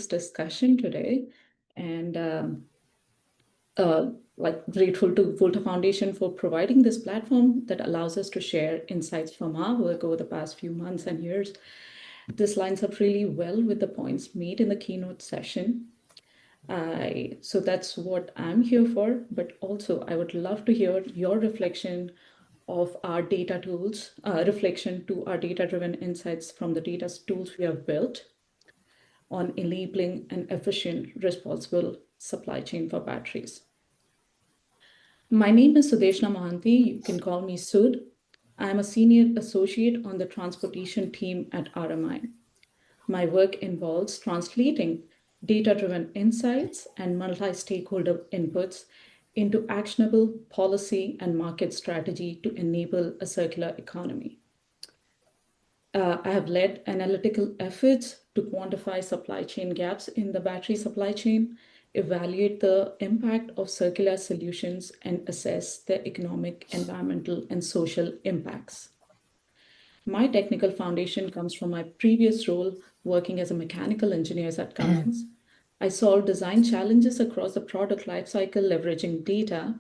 this discussion today, and grateful to Volta Foundation for providing this platform that allows us to share insights from our work over the past few months and years. This lines up really well with the points made in the keynote session. So that's what I'm here for, but also I would love to hear your reflection of our data tools, reflection to our data-driven insights from the data tools we have built on enabling an efficient, responsible supply chain for batteries. My name is Sudeshna Mohanty. You can call me Sud. I'm a senior associate on the transportation team at RMI. My work involves translating data-driven insights and multi-stakeholder inputs into actionable policy and market strategy to enable a circular economy. I have led analytical efforts to quantify supply chain gaps in the battery supply chain, evaluate the impact of circular solutions, and assess their economic, environmental, and social impacts. My technical foundation comes from my previous role working as a mechanical engineer at Cummins. I solved design challenges across the product lifecycle, leveraging data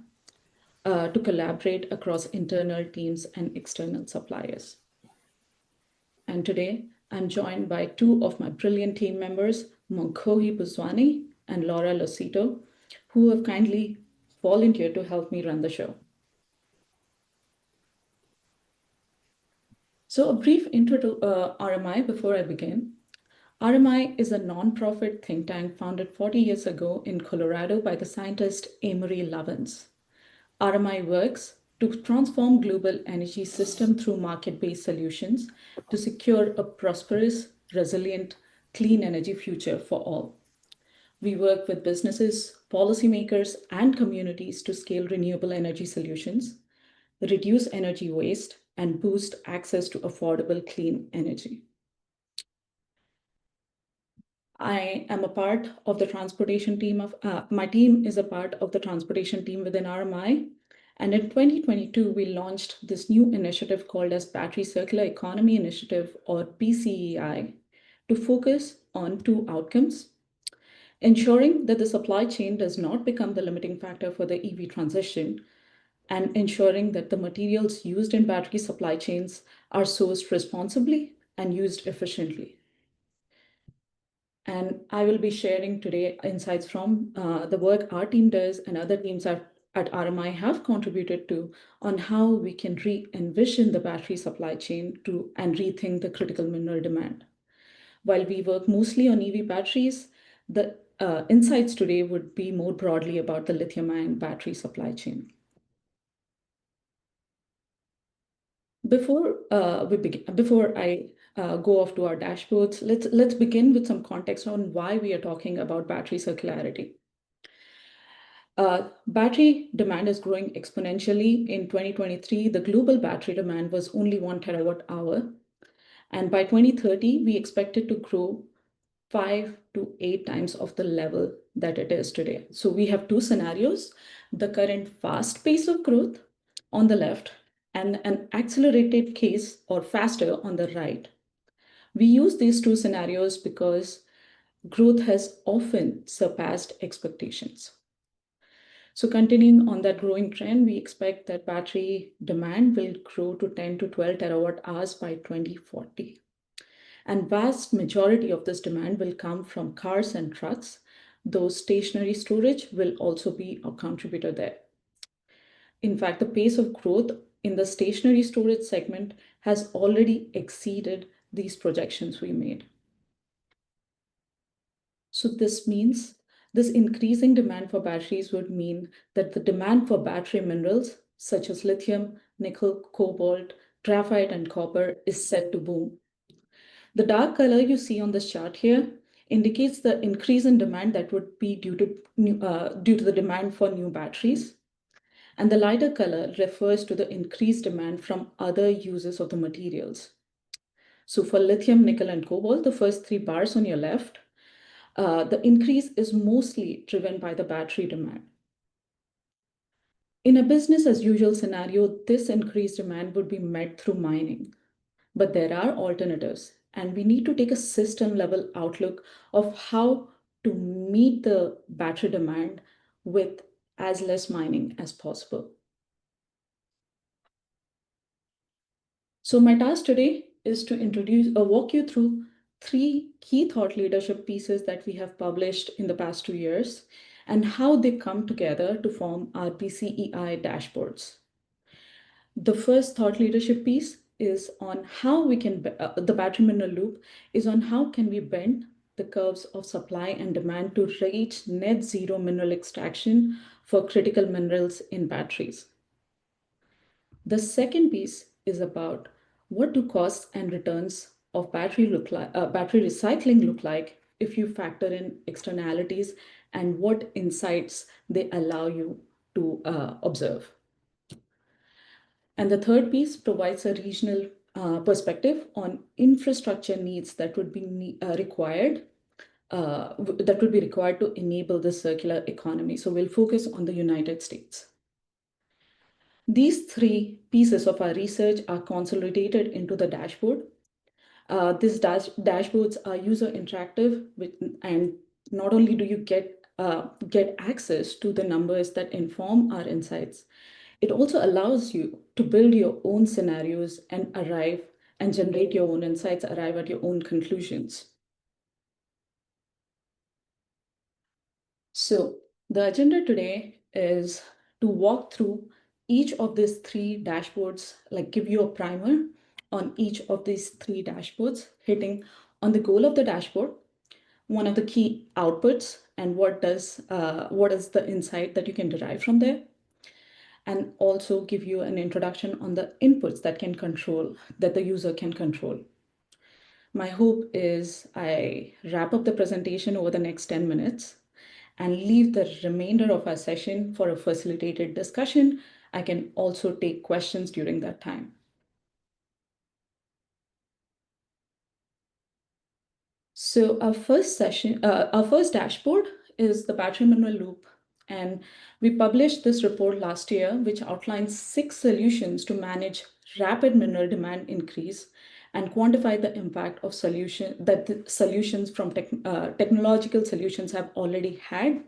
to collaborate across internal teams and external suppliers. And today, I'm joined by two of my brilliant team members, Monkohi Buzwani and Laura Losito, who have kindly volunteered to help me run the show. So a brief intro to RMI before I begin. RMI is a nonprofit think tank founded 40 years ago in Colorado by the scientist Amory Lovins. RMI works to transform global energy system through market-based solutions to secure a prosperous, resilient, clean energy future for all. We work with businesses, policymakers, and communities to scale renewable energy solutions, reduce energy waste, and boost access to affordable clean energy. I am a part of the transportation team of, my team is a part of the transportation team within RMI. And in 2022, we launched this new initiative called as Battery Circular Economy Initiative, or BCEI, to focus on two outcomes: ensuring that the supply chain does not become the limiting factor for the EV transition, and ensuring that the materials used in battery supply chains are sourced responsibly and used efficiently. And I will be sharing today insights from the work our team does and other teams at RMI have contributed to on how we can re-envision the battery supply chain and rethink the critical mineral demand. While we work mostly on EV batteries, the insights today would be more broadly about the lithium-ion battery supply chain. Before I go off to our dashboards, let's begin with some context on why we are talking about battery circularity. Battery demand is growing exponentially. In 2023, the global battery demand was only 1 terawatt hour. And by 2030, we expect it to grow 5 to 8 times of the level that it is today. So we have two scenarios: the current fast pace of growth on the left and an accelerated case or faster on the right. We use these two scenarios because growth has often surpassed expectations. So continuing on that growing trend, we expect that battery demand will grow to 10 to 12 terawatt hours by 2040. And vast majority of this demand will come from cars and trucks, though stationary storage will also be a contributor there. In fact, the pace of growth in the stationary storage segment has already exceeded these projections we made. So this means this increasing demand for batteries would mean that the demand for battery minerals such as lithium, nickel, cobalt, graphite, and copper is set to boom. The dark color you see on this chart here indicates the increase in demand that would be due to the demand for new batteries. And the lighter color refers to the increased demand from other uses of the materials. So for lithium, nickel, and cobalt, the first three bars on your left, the increase is mostly driven by the battery demand. In a business as usual scenario, this increased demand would be met through mining. But there are alternatives, and we need to take a system level outlook of how to meet the battery demand with as less mining as possible. So my task today is to walk you through 3 key thought leadership pieces that we have published in the past 2 years and how they come together to form our PCEI dashboards. The first thought leadership piece is on how we can, the battery mineral loop is on how can we bend the curves of supply and demand to reach net zero mineral extraction for critical minerals in batteries. The second piece is about what do costs and returns of battery recycling look like if you factor in externalities and what insights they allow you to observe. And the third piece provides a regional perspective on infrastructure needs that would be required to enable the circular economy. So we'll focus on the United States. These 3 pieces of our research are consolidated into the dashboard. These dashboards are user interactive, and not only do you get access to the numbers that inform our insights, it also allows you to build your own scenarios and generate your own insights, arrive at your own conclusions. So the agenda today is to walk through each of these 3 dashboards, like give you a primer on each of these 3 dashboards, hitting on the goal of the dashboard, one of the key outputs, and what is the insight that you can derive from there, and also give you an introduction on the inputs that the user can control. My hope is I wrap up the presentation over the next 10 minutes and leave the remainder of our session for a facilitated discussion. I can also take questions during that time. So our first dashboard is the battery mineral loop. And we published this report last year, which outlines 6 solutions to manage rapid mineral demand increase and quantify the impact of solutions from technological solutions have already had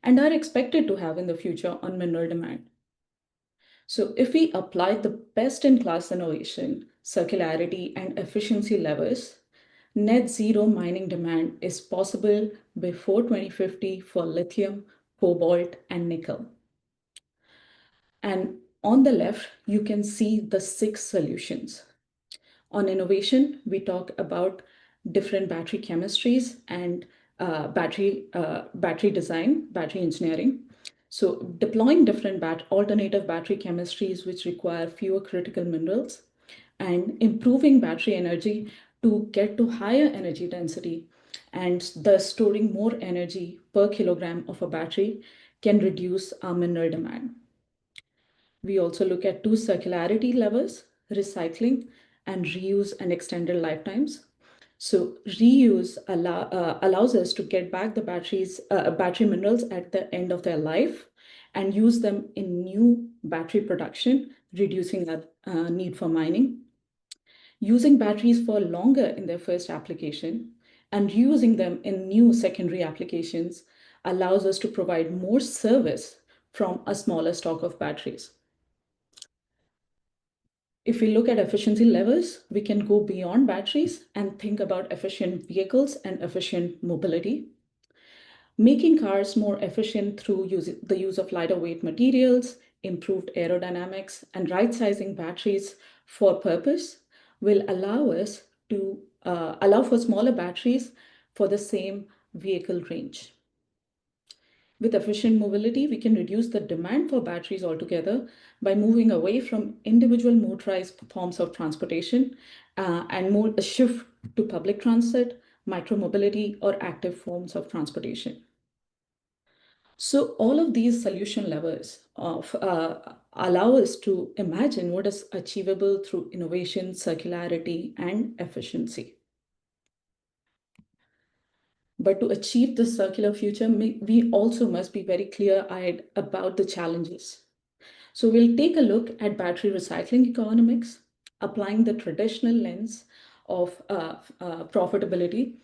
and are expected to have in the future on mineral demand. So if we apply the best-in-class innovation, circularity, and efficiency levers, net zero mining demand is possible before 2050 for lithium, cobalt, and nickel. And on the left, you can see the 6 solutions. On innovation, we talk about different battery chemistries and battery design, battery engineering. So deploying different alternative battery chemistries which require fewer critical minerals and improving battery energy to get to higher energy density and thus storing more energy per kilogram of a battery can reduce our mineral demand. We also look at 2 circularity levers, recycling and reuse and extended lifetimes. So reuse allows us to get back the battery minerals at the end of their life and use them in new battery production, reducing that need for mining. Using batteries for longer in their first application and using them in new secondary applications allows us to provide more service from a smaller stock of batteries. If we look at efficiency levels, we can go beyond batteries and think about efficient vehicles and efficient mobility. Making cars more efficient through the use of lighter weight materials, improved aerodynamics, and right-sizing batteries for purpose will allow us to allow for smaller batteries for the same vehicle range. With efficient mobility, we can reduce the demand for batteries altogether by moving away from individual motorized forms of transportation and more a shift to public transit, micromobility, or active forms of transportation. So all of these solution levers allow us to imagine what is achievable through innovation, circularity, and efficiency. But to achieve this circular future, we also must be very clear-eyed about the challenges. So we'll take a look at battery recycling economics, applying the traditional lens of profitability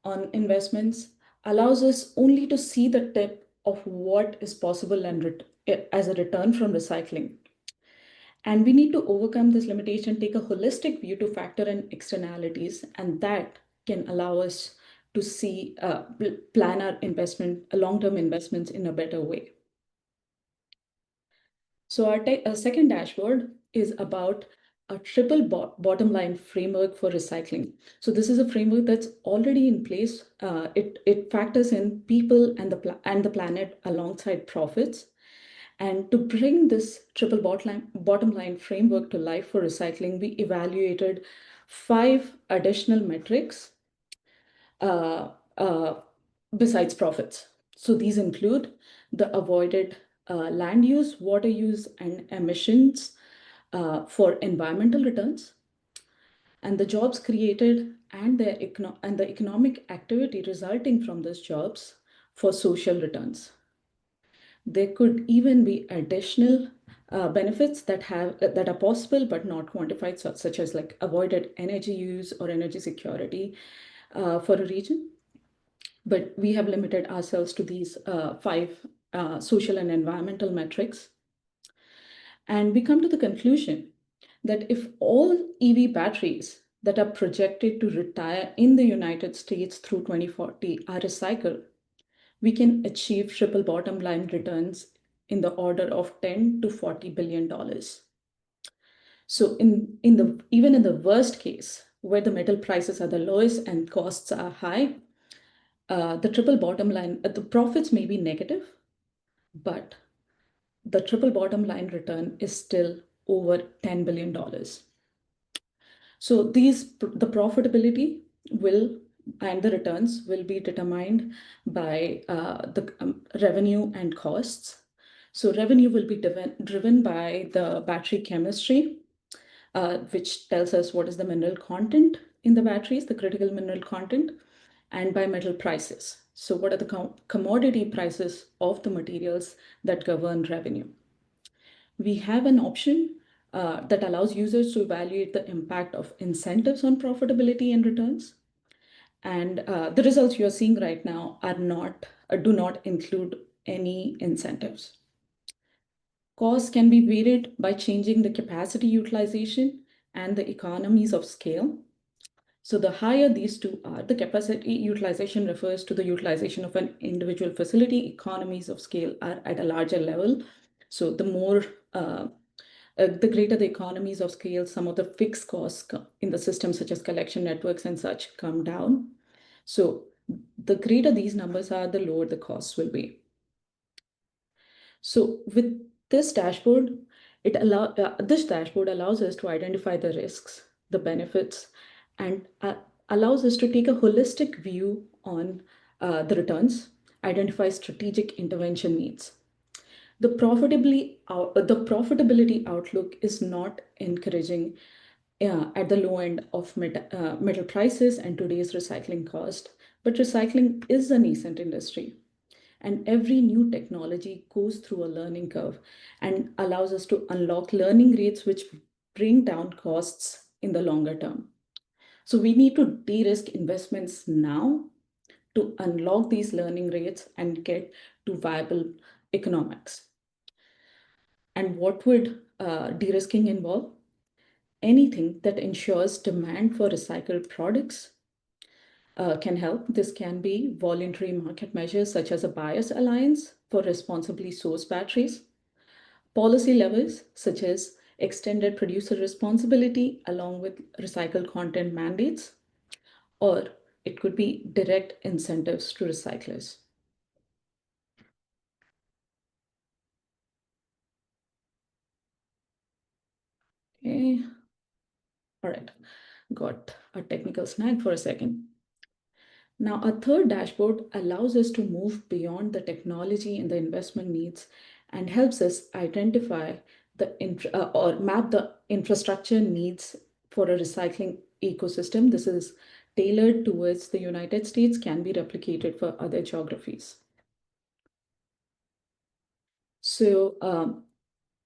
on investments, allows us only to see the tip of what is possible as a return from recycling. And we need to overcome this limitation, take a holistic view to factor in externalities, and that can allow us to see, plan our long-term investments in a better way. So our second dashboard is about a triple bottom line framework for recycling. So this is a framework that's already in place. It factors in people and the planet alongside profits. And to bring this triple bottom line framework to life for recycling, we evaluated 5 additional metrics uh, uh, besides profits. So these include the avoided land use, water use, and emissions for environmental returns, and the jobs created and the economic activity resulting from those jobs for social returns. There could even be additional benefits that are possible but not quantified, such as like avoided energy use or energy security for a region. But we have limited ourselves to these 5 social and environmental metrics. And we come to the conclusion that if all EV batteries that are projected to retire in the United States through 2040 are recycled, we can achieve triple bottom line returns in the order of 10 to 40 billion dollars. So even in the worst case, where the metal prices are the lowest and costs are high, the triple bottom line, the profits may be negative, but the triple bottom line return is still over $10 billion. So the profitability will and the returns will be determined by the revenue and costs. So revenue will be driven by the battery chemistry, which tells us what is the mineral content in the batteries, the critical mineral content, and by metal prices. So what are the commodity prices of the materials that govern revenue? We have an option that allows users to evaluate the impact of incentives on profitability and returns. And the results you're seeing right now do not include any incentives. Costs can be varied by changing the capacity utilization and the economies of scale. So the higher these two are, the capacity utilization refers to the utilization of an individual facility. Economies of scale are at a larger level. So the greater the economies of scale, some of the fixed costs in the system, such as collection networks and such, come down. So the greater these numbers are, the lower the costs will be. So with this dashboard, this dashboard allows us to identify the risks, the benefits, and allows us to take a holistic view on the returns, identify strategic intervention needs. The profitability outlook is not encouraging at the low end of metal prices and today's recycling cost, but recycling is a nascent industry. And every new technology goes through a learning curve and allows us to unlock learning rates which bring down costs in the longer term. So we need to de-risk investments now to unlock these learning rates and get to viable economics. And what would de-risking involve? Anything that ensures demand for recycled products can help. This can be voluntary market measures such as a buyers alliance for responsibly sourced batteries, policy levers such as extended producer responsibility along with recycled content mandates, or it could be direct incentives to recyclers. Okay, all right, got a technical snag for a second. Now, a third dashboard allows us to move beyond the technology and the investment needs and helps us identify or map the infrastructure needs for a recycling ecosystem. This is tailored towards the United States, can be replicated for other geographies. So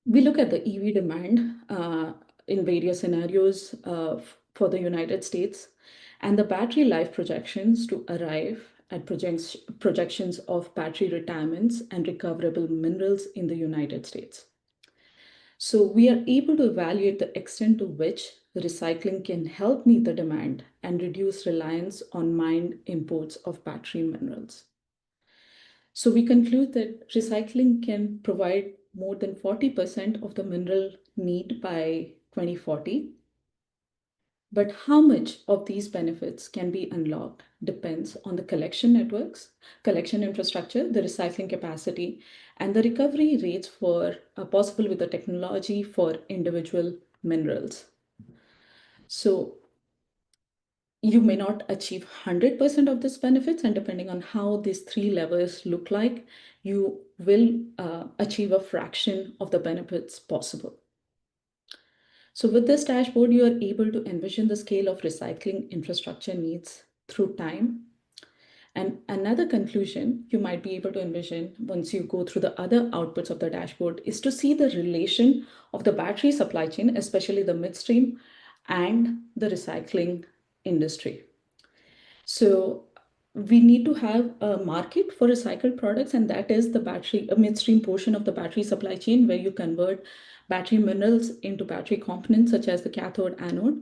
we look at the EV demand in various scenarios for the United States and the battery life projections to arrive at projections of battery retirements and recoverable minerals in the United States. So we are able to evaluate the extent to which recycling can help meet the demand and reduce reliance on mined imports of battery minerals. So we conclude that recycling can provide more than 40% of the mineral need by 2040. But how much of these benefits can be unlocked depends on the collection networks, collection infrastructure, the recycling capacity, and the recovery rates for possible with the technology for individual minerals. So you may not achieve 100% of these benefits, and depending on how these three levels look like, you will achieve a fraction of the benefits possible. So with this dashboard, you are able to envision the scale of recycling infrastructure needs through time. And another conclusion you might be able to envision once you go through the other outputs of the dashboard is to see the relation of the battery supply chain, especially the midstream and the recycling industry. So we need to have a market for recycled products, and that is the battery, a midstream portion of the battery supply chain where you convert battery minerals into battery components such as the cathode, anode.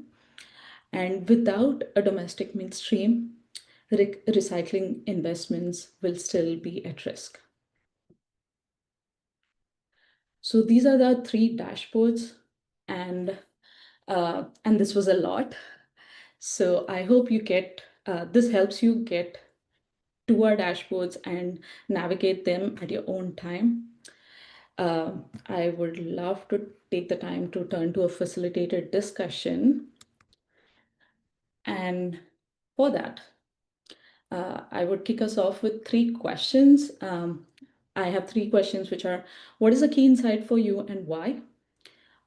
And without a domestic midstream, recycling investments will still be at risk. So these are the three dashboards, and this was a lot. So I hope you get this helps you get to our dashboards and navigate them at your own time. I would love to take the time to turn to a facilitated discussion. And for that, I would kick us off with three questions. I have three questions, which are, what is a key insight for you and why?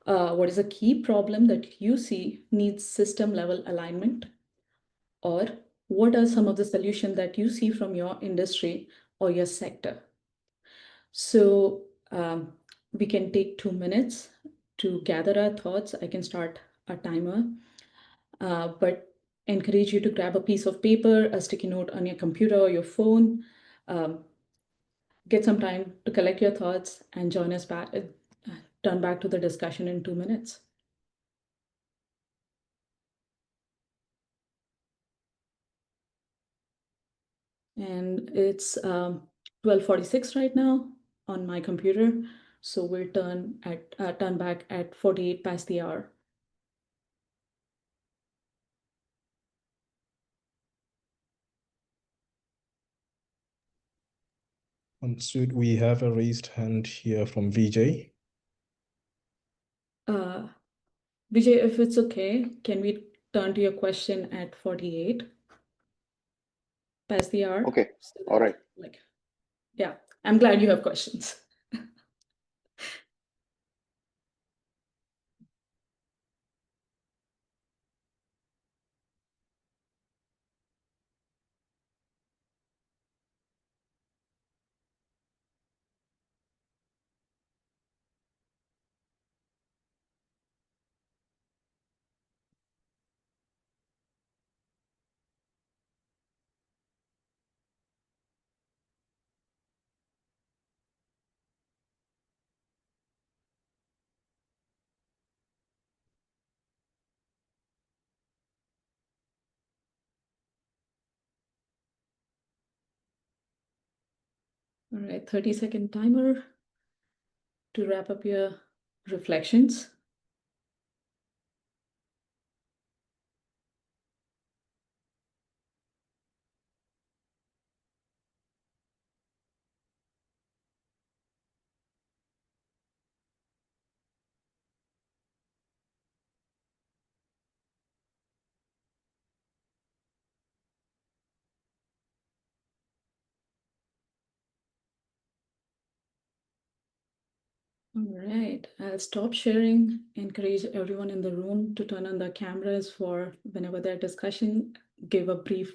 What is a key problem that you see needs system level alignment? Or what are some of the solutions that you see from your industry or your sector? So we can take 2 minutes to gather our thoughts. I can start a timer, but encourage you to grab a piece of paper, a sticky note on your computer or your phone. Get some time to collect your thoughts and join us back, turn back to the discussion in 2 minutes. And it's 12:46 right now on my computer. So we'll turn back at 48 past the hour. Understood. We have a raised hand here from Vijay. Vijay, if it's okay, can we turn to your question at 48 past the hour? Okay. All right. Yeah, I'm glad you have questions. All right, 30-second timer to wrap up your reflections. All right, I'll stop sharing. Encourage everyone in the room to turn on their cameras for whenever their discussion. Give a brief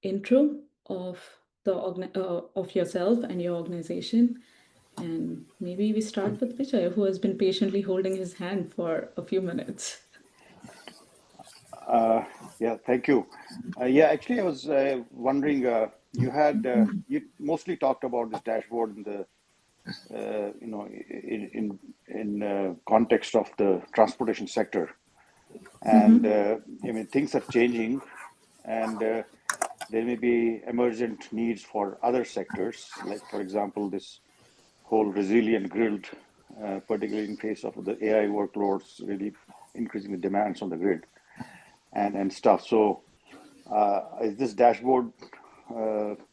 intro of of yourself and your organization. And maybe we start with Vijay, who has been patiently holding his hand for a few minutes. Yeah, thank you. Yeah, actually, I was wondering, you had you mostly talked about this dashboard in the in context of the transportation sector, and I mean things are changing, and there may be emergent needs for other sectors, like for example this whole resilient grid, particularly in face of the AI workloads really increasing the demands on the grid and stuff. So is this dashboard,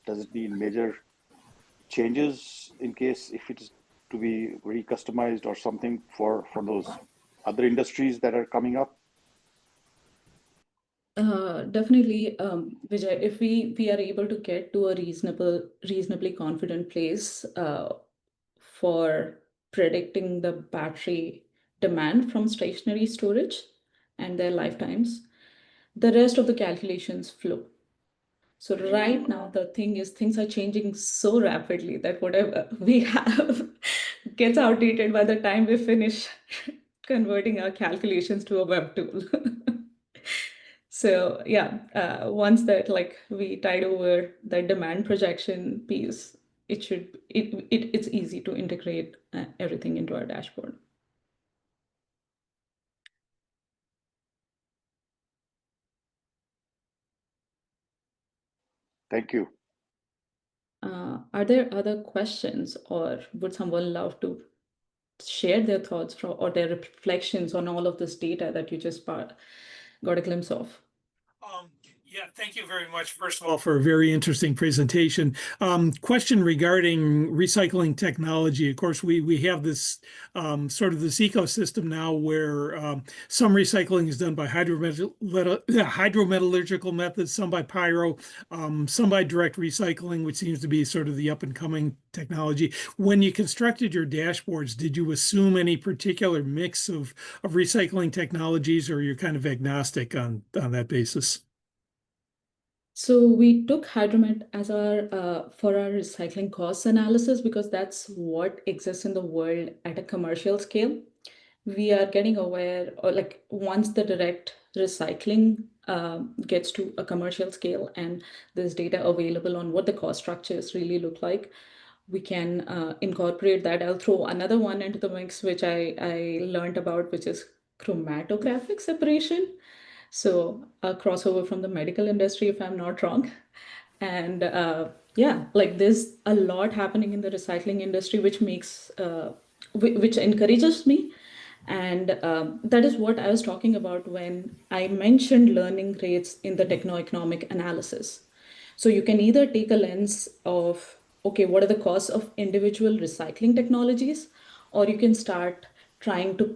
does it need major changes in case if it is to be re-customized or something for those other industries that are coming up? Definitely, Vijay, if we are able to get to a reasonably confident place for predicting the battery demand from stationary storage and their lifetimes, the rest of the calculations flow. So right now, the thing is, things are changing so rapidly that whatever we have gets outdated by the time we finish converting our calculations to a web tool. So yeah, once that like we tide over the demand projection piece, it's easy to integrate everything into our dashboard. Thank you. Are there other questions, or would someone love to share their thoughts from, or their reflections on all of this data that you just got a glimpse of? Yeah, thank you very much, first of all, for a very interesting presentation. Question regarding recycling technology. Of course, we have this sort of this ecosystem now where some recycling is done by hydrometallurgical methods, some by pyro, some by direct recycling, which seems to be sort of the up and coming technology. When you constructed your dashboards, did you assume any particular mix of recycling technologies, or you're kind of agnostic on that basis? So we took hydromet as our for our recycling costs analysis because that's what exists in the world at a commercial scale. We are getting aware, or like once the direct recycling gets to a commercial scale and there's data available on what the cost structures really look like, we can incorporate that. I'll throw another one into the mix, which I learned about, which is chromatographic separation. So a crossover from the medical industry, if I'm not wrong. And yeah, like there's a lot happening in the recycling industry, which makes, which encourages me. And that is what I was talking about when I mentioned learning rates in the techno-economic analysis. So you can either take a lens of, okay, what are the costs of individual recycling technologies, or you can start trying to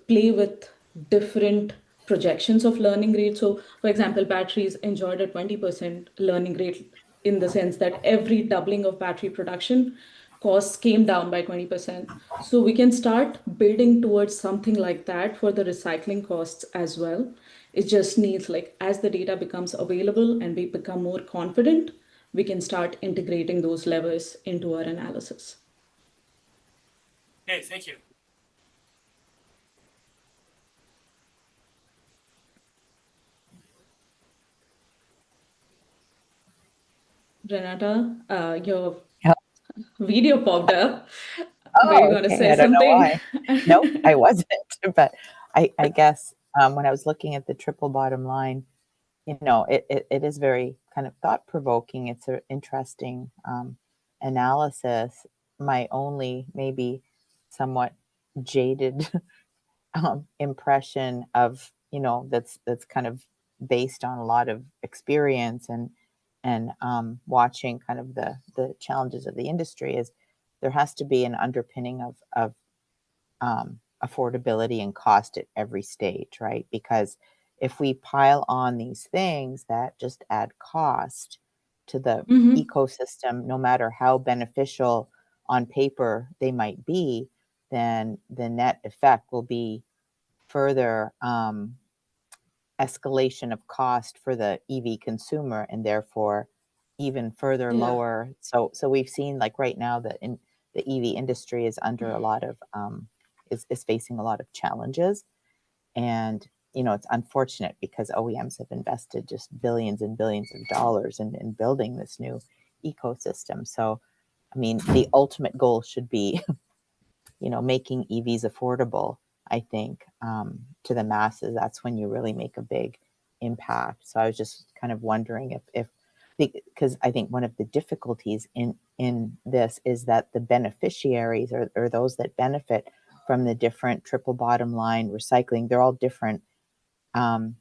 play with different projections of learning rate. So, for example, batteries enjoyed a 20% learning rate in the sense that every doubling of battery production costs came down by 20%. So we can start building towards something like that for the recycling costs as well. It just needs, like, as the data becomes available and we become more confident, we can start integrating those levers into our analysis. Okay, thank you. Renata, your Yeah. video popped up. Were you Oh, going to okay. say I don't know something? why. Nope, I wasn't. But I guess when I was looking at the triple bottom line, it is very kind of thought provoking. It's an interesting analysis. My only maybe somewhat jaded impression of that's kind of based on a lot of experience and watching kind of the challenges of the industry is there has to be an underpinning of affordability and cost at every stage, right? Because if we pile on these things that just add cost to the ecosystem, no matter how beneficial on paper they might be, then the net effect will be further escalation of cost for the EV consumer, and therefore even further lower. So we've seen, like right now, that in the EV industry is under a lot of is facing a lot of challenges, and it's unfortunate because OEMs have invested just billions and billions of dollars in building this new ecosystem. So, I mean, the ultimate goal should be, making EVs affordable, I think, to the masses. That's when you really make a big impact. So I was just kind of wondering if because I think one of the difficulties in this is that the beneficiaries or those that benefit from the different triple bottom line recycling, they're all different.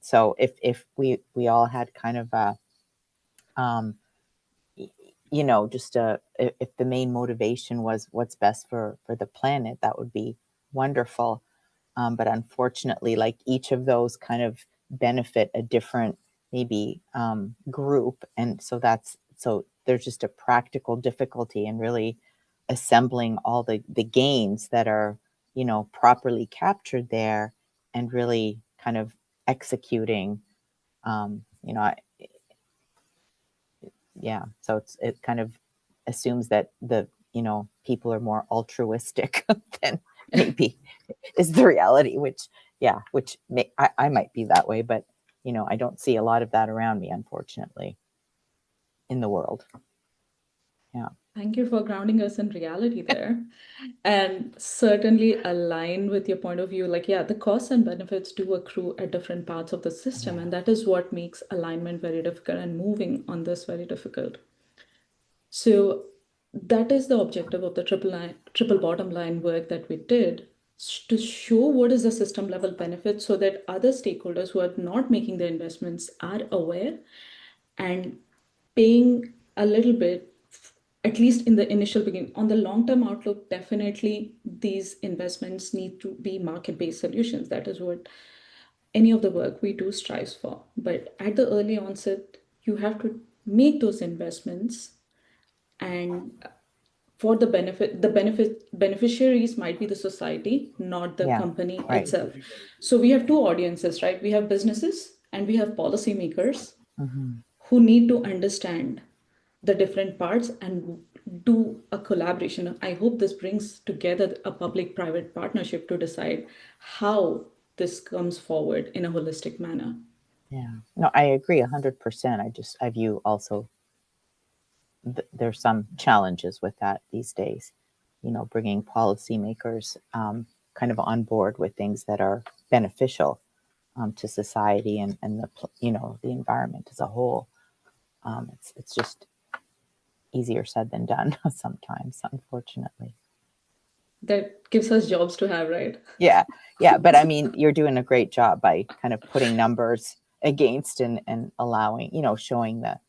So if we all had kind of a just if the main motivation was what's best for the planet, that would be wonderful. But unfortunately, like each of those kind of benefit a different maybe group, and so there's just a practical difficulty in really assembling all the gains that are properly captured there and really kind of executing. Yeah, so it kind of assumes that the people are more altruistic than maybe is the reality, which I might be that way, but I don't see a lot of that around me, unfortunately, in the world. Yeah. Thank you for grounding us in reality there. And certainly align with your point of view. Like, yeah, the costs and benefits do accrue at different parts of the system. And that is what makes alignment very difficult and moving on this very difficult. So that is the objective of the triple bottom line work that we did, to show what is the system level benefit so that other stakeholders who are not making the investments are aware and paying a little bit, at least in the initial beginning. On the long-term outlook, definitely these investments need to be market-based solutions. That is what any of the work we do strives for. But at the early onset, you have to make those investments, and for the beneficiaries might be the society, not the company itself. So we have two audiences, right? We have businesses and we have policymakers who need to understand the different parts and do a collaboration. I hope this brings together a public-private partnership to decide how this comes forward in a holistic manner. Yeah, no, I agree 100%. I view also there's some challenges with that these days, bringing policymakers kind of on board with things that are beneficial to society and the environment as a whole. It's just easier said than done sometimes, unfortunately. That gives us jobs to have, right? Yeah. But I mean, you're doing a great job by kind of putting numbers against and allowing, showing the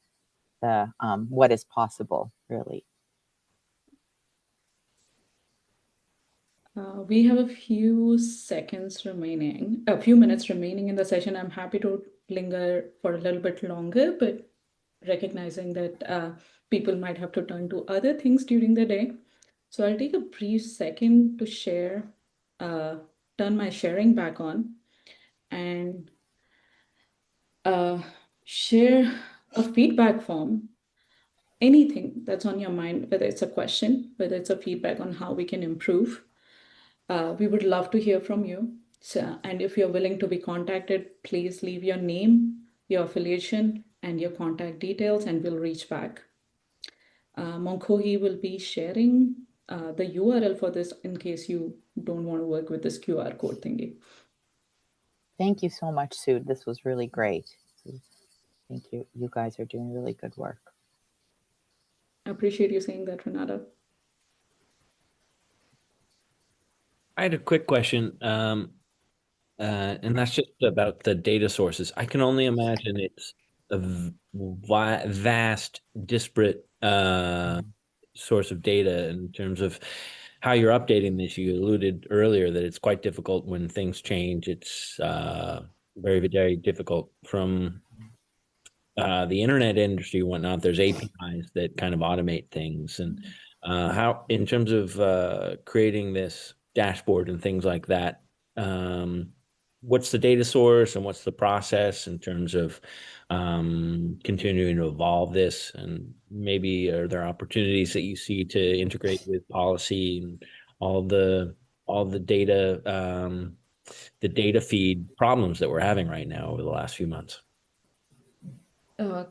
what is possible, really. We have a few minutes remaining in the session. I'm happy to linger for a little bit longer, but recognizing that people might have to turn to other things during the day. So I'll take a brief second to turn my sharing back on and share a feedback form. Anything that's on your mind, whether it's a question, whether it's a feedback on how we can improve. We would love to hear from you. So, and if you're willing to be contacted, please leave your name, your affiliation, and your contact details, and we'll reach back. Monkohi will be sharing the URL for this in case you don't want to work with this QR code thingy. Thank you so much, Sue. This was really great. Thank you. You guys are doing really good work. I appreciate you saying that, Renata. I had a quick question, and that's just about the data sources. I can only imagine it's a vast, disparate source of data in terms of how you're updating this. You alluded earlier that it's quite difficult when things change. It's very, very difficult from the internet industry and whatnot. There's APIs that kind of automate things, and how, in terms of creating this dashboard and things like that, what's the data source and what's the process in terms of continuing to evolve this, and maybe are there opportunities that you see to integrate with policy and all the data feed problems that we're having right now over the last few months?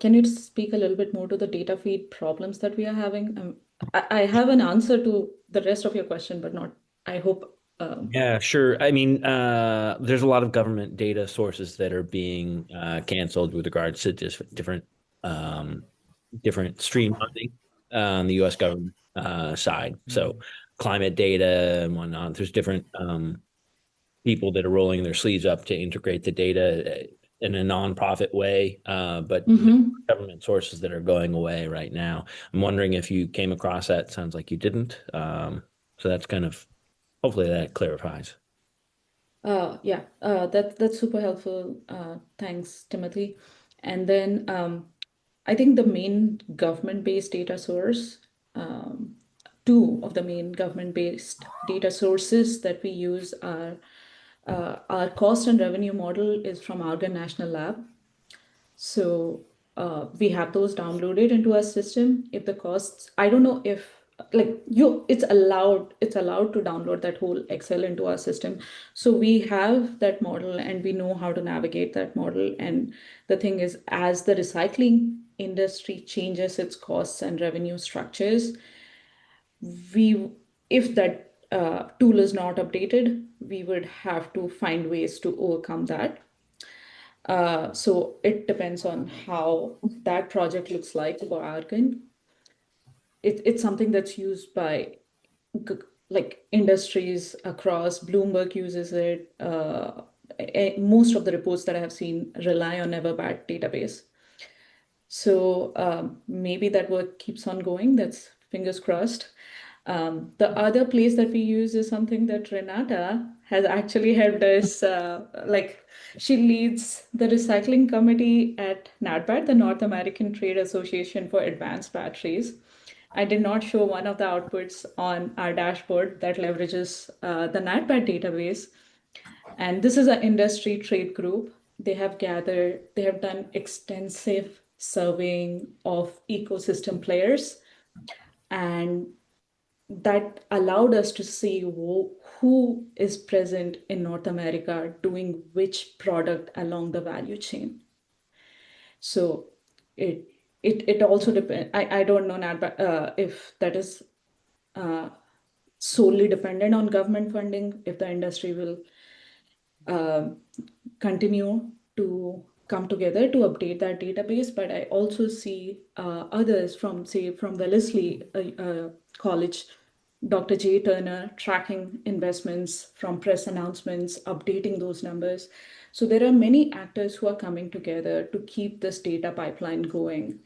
Can you speak a little bit more to the data feed problems that we are having? I have an answer to the rest of your question, but not, I hope. Yeah, sure. I mean, there's a lot of government data sources that are being canceled with regards to just different stream funding on the U.S. government side. So climate data and whatnot. There's different people that are rolling their sleeves up to integrate the data in a nonprofit way, but government sources that are going away right now. I'm wondering if you came across that. Sounds like you didn't. So that's kind of, hopefully that clarifies. Yeah, that's super helpful. Thanks, Timothy. And then I think the main government-based data source, two of the main government-based data sources that we use are our cost and revenue model is from Argonne National Lab. So we have those downloaded into our system. If the costs, I don't know if it's allowed to download that whole Excel into our system. So we have that model and we know how to navigate that model. And the thing is, as the recycling industry changes its costs and revenue structures, if that tool is not updated, we would have to find ways to overcome that. So it depends on how that project looks like for Argon. It's something that's used by industries across. Bloomberg uses it. Most of the reports that I have seen rely on Everbat database. So maybe that work keeps on going. That's fingers crossed. The other place that we use is something that Renata has actually helped us. She leads the recycling committee at NATBAT, the North American Trade Association for Advanced Batteries. I did not show one of the outputs on our dashboard that leverages the NATBAT database. And this is an industry trade group. They have done extensive surveying of ecosystem players, and that allowed us to see who is present in North America doing which product along the value chain. So it also depends. I don't know if that is solely dependent on government funding, if the industry will continue to come together to update that database. But I also see others from Wellesley College, Dr. Jay Turner, tracking investments from press announcements, updating those numbers. So there are many actors who are coming together to keep this data pipeline going.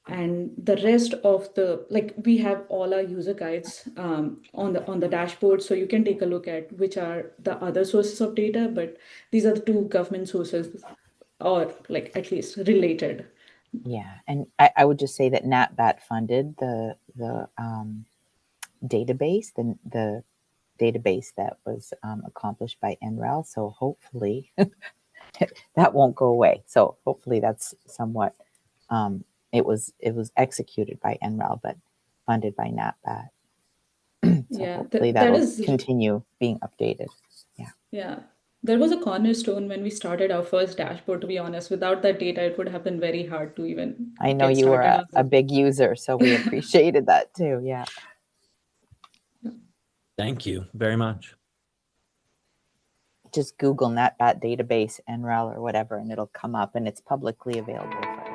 And the rest of we have all our user guides on the dashboard, so you can take a look at which are the other sources of data, but these are the two government sources, or at least related. Yeah, and I would just say that NatBat funded the database, the database that was accomplished by NREL. So hopefully that won't go away. So hopefully that's somewhat, it was executed by NREL, but funded by NatBat. So yeah, hopefully that'll continue being updated. Yeah. Yeah. There was a cornerstone when we started our first dashboard, to be honest. Without that data, it would have been very hard to even I know you were a big user, so we appreciated that too. Yeah. Thank you very much. Just Google NatBat database, NREL or whatever, and it'll come up, and it's publicly available for